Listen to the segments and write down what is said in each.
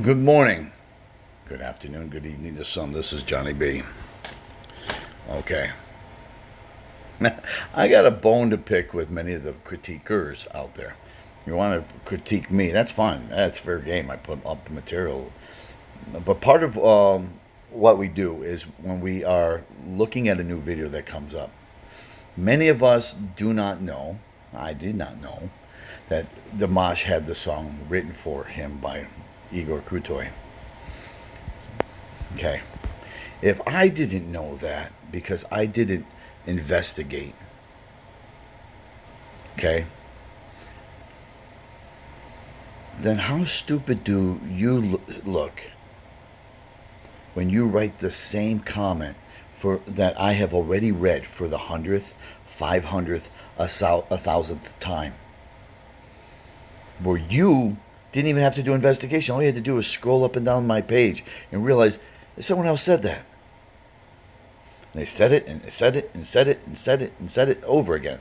Good morning, good afternoon, good evening to some. This is Johnny B. Okay. I got a bone to pick with many of the critiquers out there. You want to critique me, that's fine. That's fair game. I put up the material. But part of what we do is when we are looking at a new video that comes up, many of us do not know, I did not know, that Dimash had the song written for him by Igor Krutoy. Okay. If I didn't know that because I didn't investigate, okay, then how stupid do you look when you write the same comment for that I have already read for the 100th, 500th, 1,000th time? Where you didn't even have to do investigation. All you had to do was scroll up and down my page and realize that someone else said that. And they said it and they said it and said it and said it and said it over again.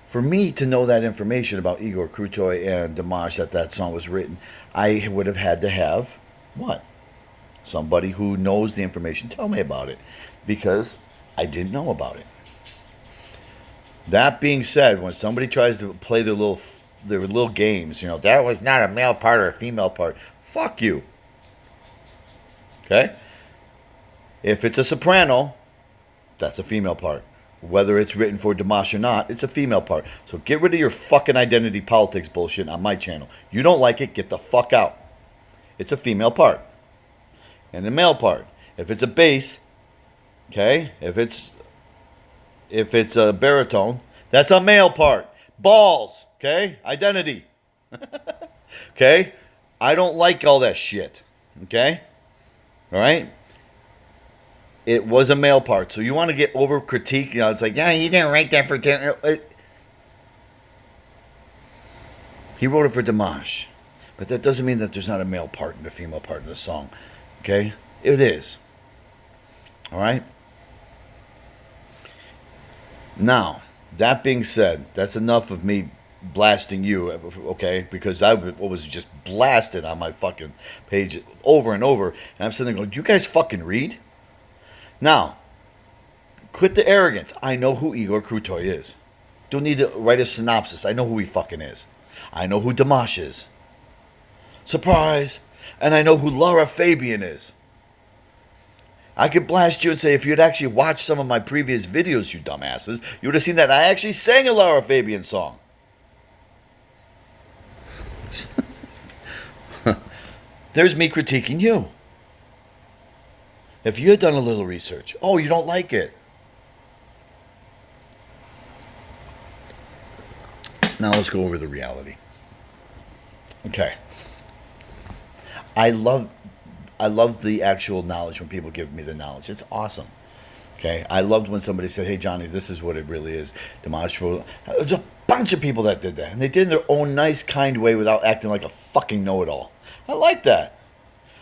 For me to know that information about Igor Krutoy and Dimash, that song was written, I would have had to have what? Somebody who knows the information tell me about it, because I didn't know about it. That being said, when somebody tries to play their little games, that was not a male part or a female part. Fuck you. Okay? If it's a soprano, that's a female part. Whether it's written for Dimash or not, it's a female part. So get rid of your fucking identity politics bullshit on my channel. You don't like it, get the fuck out. It's a female part. And the male part. If it's a bass, okay? If it's a baritone, that's a male part. Balls, okay? Identity. Okay? I don't like all that shit. Okay? All right? It was a male part. So you want to get over critique, it's like, yeah, you didn't write that for he wrote it for Dimash. But that doesn't mean that there's not a male part and a female part in the song. Okay? It is. All right? Now, that being said, that's enough of me blasting you, okay? Because I was just blasted on my fucking page over and over. And I'm sitting there going, you guys fucking read? Now, quit the arrogance. I know who Igor Krutoy is. Don't need to write a synopsis. I know who he fucking is. I know who Dimash is. Surprise! And I know who Laura Fabian is. I could blast you and say, if you'd actually watched some of my previous videos, you dumbasses, you would have seen that I actually sang a Laura Fabian song. There's me critiquing you. If you had done a little research, oh, you don't like it. Now let's go over the reality. Okay. I love the actual knowledge when people give me the knowledge. It's awesome. Okay. I loved when somebody said, hey, Johnny, this is what it really is. There's a bunch of people that did that. And they did it in their own nice, kind way without acting like a fucking know-it-all. I like that.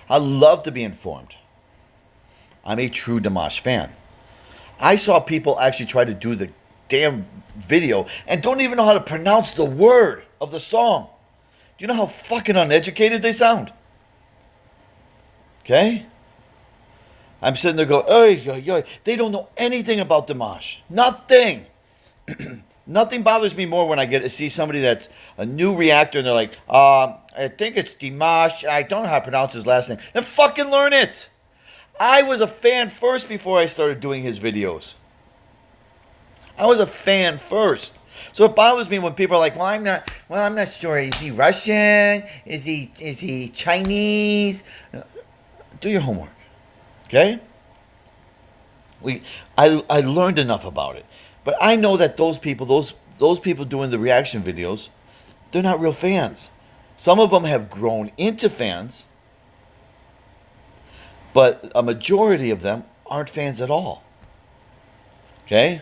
I love to be informed. I'm a true Dimash fan. I saw people actually try to do the damn video and don't even know how to pronounce the word of the song. Do you know how fucking uneducated they sound? Okay? I'm sitting there going, oy. They don't know anything about Dimash. Nothing. Nothing bothers me more when I get to see somebody that's a new reactor and they're like, I think it's Dimash. I don't know how to pronounce his last name. Then fucking learn it. I was a fan first before I started doing his videos. I was a fan first. So it bothers me when people are like, I'm not sure. Is he Russian? Is he Chinese? Do your homework. Okay? I learned enough about it. But I know that those people doing the reaction videos, they're not real fans. Some of them have grown into fans, but a majority of them aren't fans at all. Okay?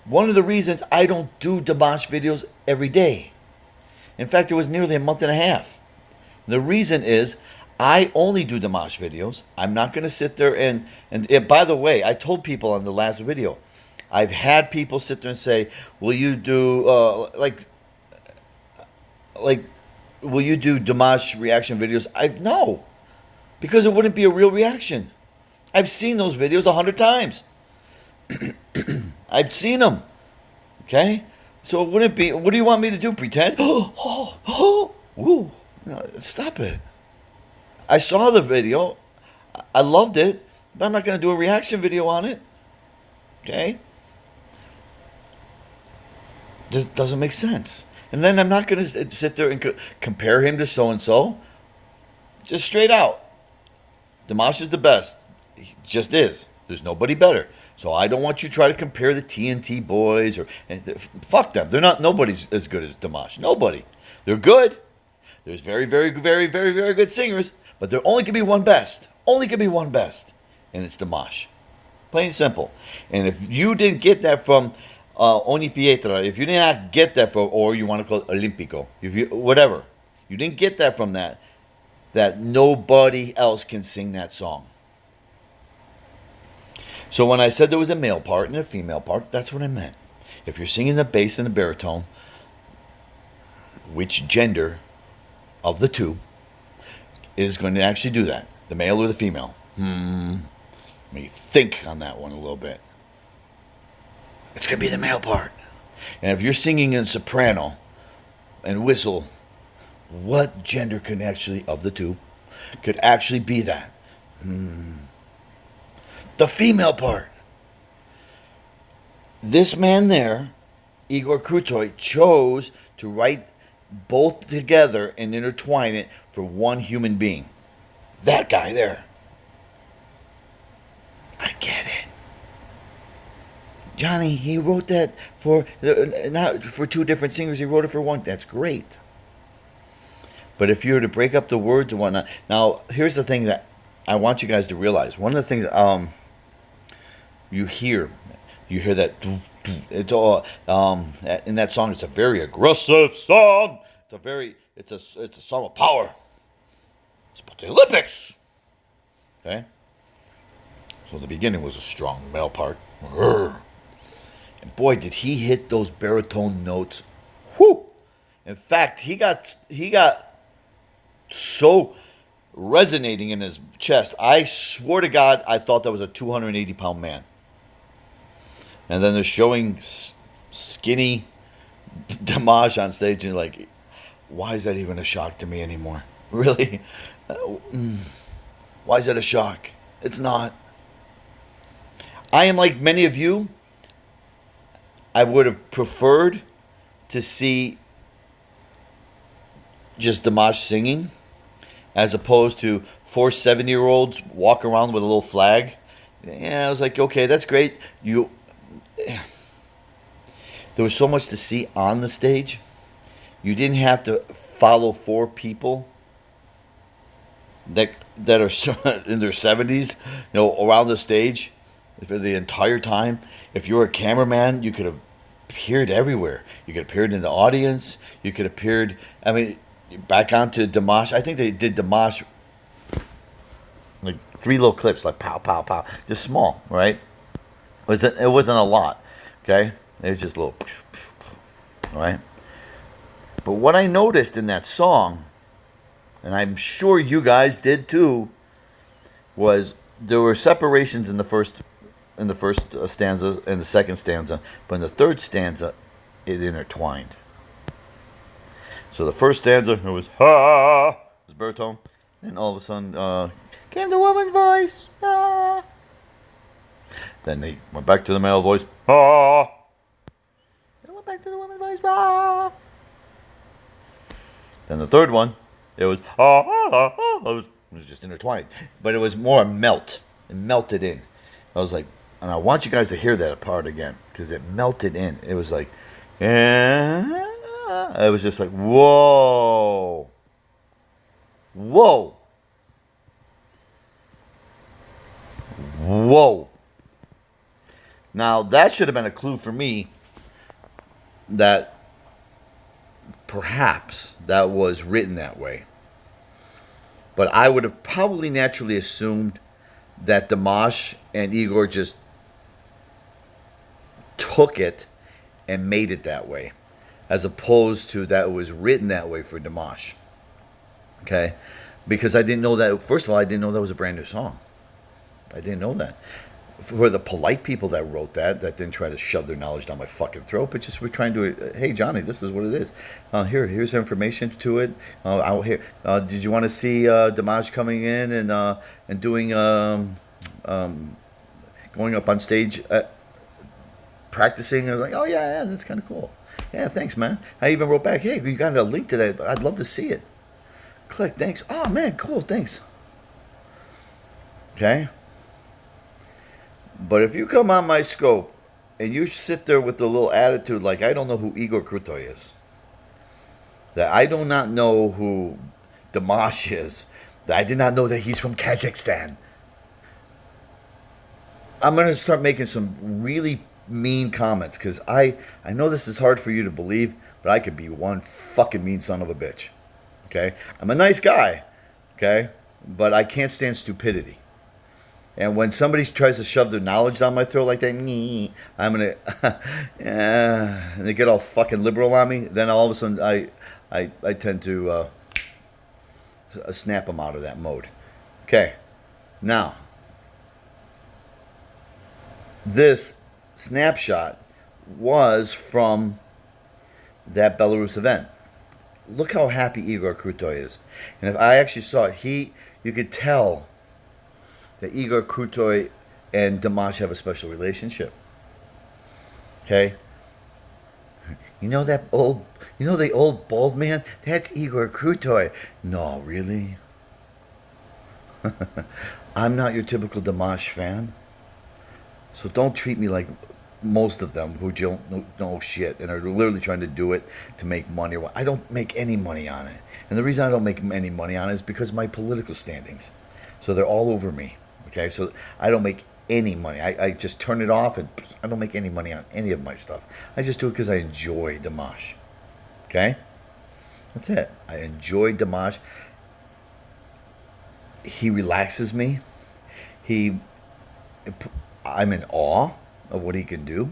One of the reasons I don't do Dimash videos every day. In fact, it was nearly a month and a half. The reason is I only do Dimash videos. I'm not going to sit there and by the way, I told people on the last video, I've had people sit there and say, will you do will you do Dimash reaction videos? No. because it wouldn't be a real reaction. I've seen those videos 100 times. I've seen them. Okay? So it wouldn't be, what do you want me to do? Pretend? Woo. No, stop it. I saw the video. I loved it, but I'm not going to do a reaction video on it. Okay? Just doesn't make sense. And then I'm not going to sit there and compare him to so-and-so. Just straight out. Dimash is the best. He just is. There's nobody better. So I don't want you to try to compare the TNT boys or fuck them. They're not. Nobody's as good as Dimash. Nobody. They're good. There's very, very, very, very, very good singers, but there only can be one best. Only can be one best, and it's Dimash. Plain and simple. And if you didn't get that from Ogni Pietra, if you did not get that from, or you want to call it Olimpico, if you whatever, you didn't get that from that nobody else can sing that song. So when I said there was a male part and a female part, that's what I meant. If you're singing the bass and the baritone, which gender of the two is going to actually do that? The male or the female? Let me think on that one a little bit. It's going to be the male part. And if you're singing in soprano and whistle, what gender can actually, of the two, could actually be that? The female part. This man there, Igor Krutoy, chose to write both together and intertwine it for one human being. That guy there. I get it. Johnny, he wrote that for not for two different singers. He wrote it for one. That's great. But if you were to break up the words and whatnot, now here's the thing that I want you guys to realize. One of the things that you hear that it's all in that song. It's a very aggressive song. It's a song of power. It's about the Olympics. Okay. So the beginning was a strong male part. And boy, did he hit those baritone notes. Whew! In fact, he got so resonating in his chest. I swear to God, I thought that was a 280-pound man. And then they're showing skinny Dimash on stage, and you're like, why is that even a shock to me anymore? Really? Why is that a shock? It's not. I am like many of you. I would have preferred to see just Dimash singing, as opposed to 4 70-year-olds walk around with a little flag. Yeah, I was like, okay, that's great. There was so much to see on the stage. You didn't have to follow 4 people that are in their 70s, around the stage for the entire time. If you were a cameraman, you could have appeared everywhere. You could have appeared in the audience. You could have appeared, back onto Dimash. I think they did Dimash like 3 little clips, like pow, pow, pow. Just small, right? It wasn't a lot, okay? It was just a little, right? But what I noticed in that song, and I'm sure you guys did too, was there were separations in the first stanza and the second stanza, but in the third stanza, it intertwined. So the first stanza, it was ha, it was baritone, and all of a sudden came the woman's voice. Ah. Then they went back to the male voice. Ah. They went back to the woman's voice. Ah. Then the third one, it was it was just intertwined, but it was more a melt. It melted in. I was like, and I want you guys to hear that part again, because it melted in. It was like, it was just like, whoa, whoa, whoa. Now that should have been a clue for me that perhaps that was written that way. But I would have probably naturally assumed that Dimash and Igor just took it and made it that way, as opposed to that it was written that way for Dimash. Okay? because I didn't know that. First of all, I didn't know that was a brand new song. I didn't know that. For the polite people that wrote that didn't try to shove their knowledge down my fucking throat, but just were trying to, hey Johnny, this is what it is. Here's information to it. Out here, did you want to see Dimash coming in and doing going up on stage, practicing? I was like, oh yeah, that's kind of cool. Yeah, thanks, man. I even wrote back, hey, you got a link to that? I'd love to see it. Click, thanks. Oh man, cool, thanks. Okay. But if you come on my scope and you sit there with a little attitude like I don't know who Igor Krutoy is, that I do not know who Dimash is, that I did not know that he's from Kazakhstan, I'm going to start making some really mean comments because I know this is hard for you to believe, but I could be one fucking mean son of a bitch. Okay? I'm a nice guy, okay? But I can't stand stupidity. And when somebody tries to shove their knowledge down my throat like that, I'm gonna, and they get all fucking liberal on me. Then all of a sudden, I tend to snap them out of that mode. Okay, now this snapshot was from that Belarus event. Look how happy Igor Krutoy is, and if I actually saw it, you could tell that Igor Krutoy and Dimash have a special relationship. Okay? You know the old bald man? That's Igor Krutoy. No, really? I'm not your typical Dimash fan. So don't treat me like most of them who don't know shit and are literally trying to do it to make money. I don't make any money on it. And the reason I don't make any money on it is because of my political standings. So they're all over me. Okay, so I don't make any money. I just turn it off and I don't make any money on any of my stuff. I just do it because I enjoy Dimash. Okay? That's it. I enjoy Dimash. He relaxes me. I'm in awe of what he can do.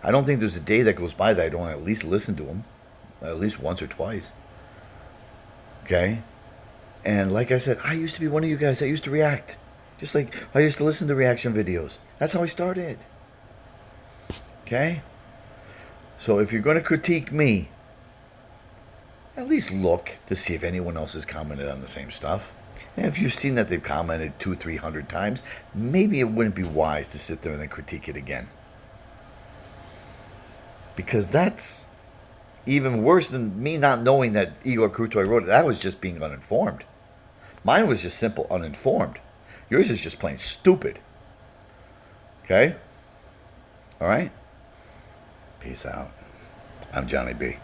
I don't think there's a day that goes by that I don't at least listen to him. At least once or twice. Okay? And like I said, I used to be one of you guys that used to react. Just like I used to listen to reaction videos. That's how I started. Okay? So if you're going to critique me, at least look to see if anyone else has commented on the same stuff. And if you've seen that they've commented 200-300 times, maybe it wouldn't be wise to sit there and then critique it again. Because that's even worse than me not knowing that Igor Krutoy wrote it. That was just being uninformed. Mine was just simple uninformed. Yours is just plain stupid. Okay? All right? Peace out. I'm Johnny B.